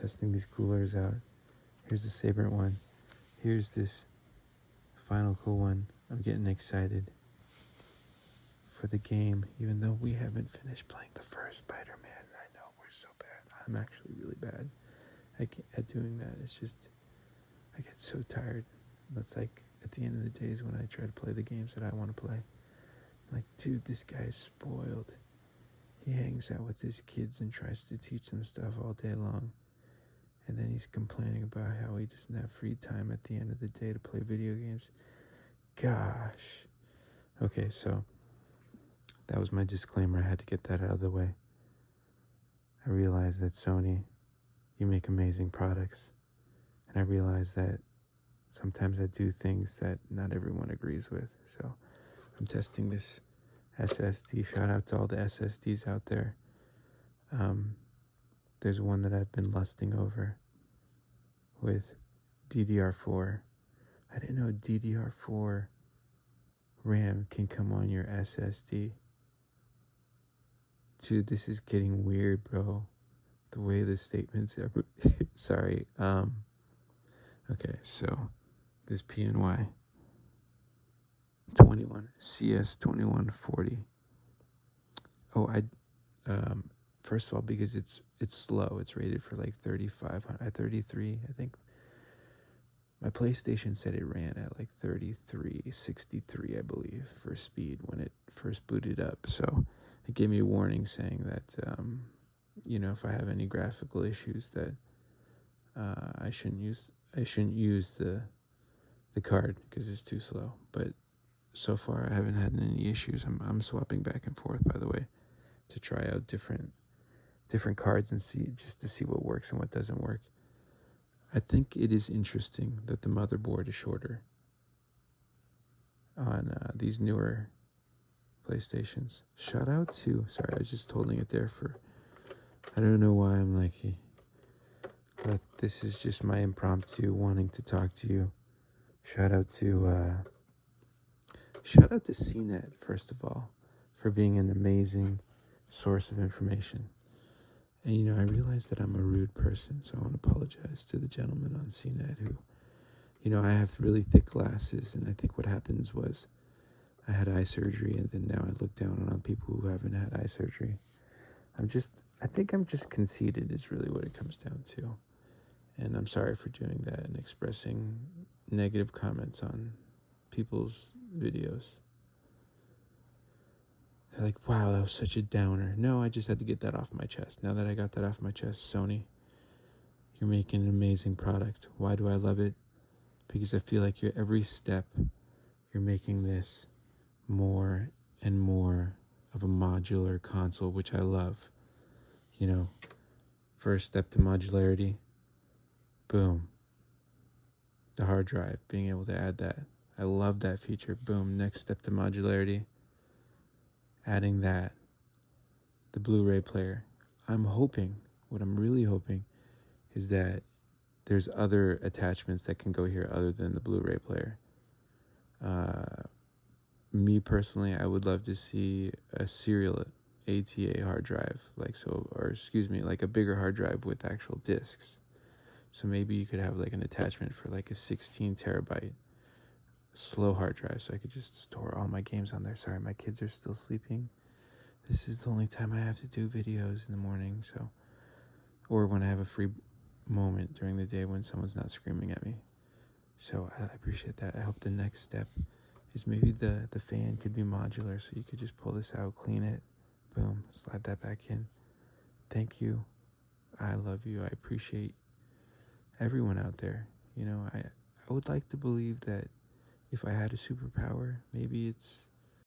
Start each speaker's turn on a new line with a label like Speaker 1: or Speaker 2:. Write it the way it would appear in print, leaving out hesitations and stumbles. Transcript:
Speaker 1: testing these coolers out. Here's the Sabrent one. Here's this final cool one. I'm getting excited for the game, even though we haven't finished playing the first Spider-Man. I know, we're so bad. I'm actually really bad at doing that. It's just, I get so tired. That's like, at the end of the days when I try to play the games that I want to play. I'm like, dude, this guy's spoiled. He hangs out with his kids and tries to teach them stuff all day long. And then he's complaining about how he doesn't have free time at the end of the day to play video games. Gosh. Okay, so that was my disclaimer. I had to get that out of the way. I realized that Sony, you make amazing products. And I realize that sometimes I do things that not everyone agrees with. So I'm testing this SSD. Shout out to all the SSDs out there. There's one that I've been lusting over with DDR4. I didn't know DDR4 RAM can come on your SSD. Dude, this is getting weird, bro. The way the statements are. Sorry. Okay, so this PNY 21 CS2140. Oh, first of all, because it's slow. It's rated for like 33. I think my PlayStation said it ran at like 3363, I believe, for speed when it first booted up. So it gave me a warning saying that if I have any graphical issues, that I shouldn't use the card because it's too slow. But so far I haven't had any issues. I'm swapping back and forth, by the way, to try out different cards and see what works and what doesn't work. I think it is interesting that the motherboard is shorter on these newer PlayStations. Shout out to, sorry, I was just holding it there for, I don't know why I'm like, look, this is just my impromptu wanting to talk to you. Shout out to CNET, first of all, for being an amazing source of information. And, I realize that I'm a rude person, so I want to apologize to the gentleman on CNET who, I have really thick glasses, and I think what happens was I had eye surgery, and then now I look down on people who haven't had eye surgery. I think I'm just conceited is really what it comes down to. And I'm sorry for doing that and expressing negative comments on people's videos. They're like, wow, that was such a downer. No, I just had to get that off my chest. Now that I got that off my chest, Sony, you're making an amazing product. Why do I love it? Because I feel like every step, you're making this more and more of a modular console, which I love. First step to modularity, boom. The hard drive, being able to add that. I love that feature. Boom. Next step to modularity, adding that. The Blu-ray player. What I'm really hoping is that there's other attachments that can go here other than the Blu-ray player. Me personally, I would love to see a serial ATA hard drive, like a bigger hard drive with actual discs. So maybe you could have like an attachment for like a 16 terabyte slow hard drive, so I could just store all my games on there. Sorry, my kids are still sleeping. This is the only time I have to do videos in the morning, or when I have a free moment during the day when someone's not screaming at me. So I appreciate that. I hope the next step is maybe the fan could be modular, so you could just pull this out, clean it, boom, slide that back in. Thank you. I love you. I appreciate everyone out there. I would like to believe that if I had a superpower, maybe it's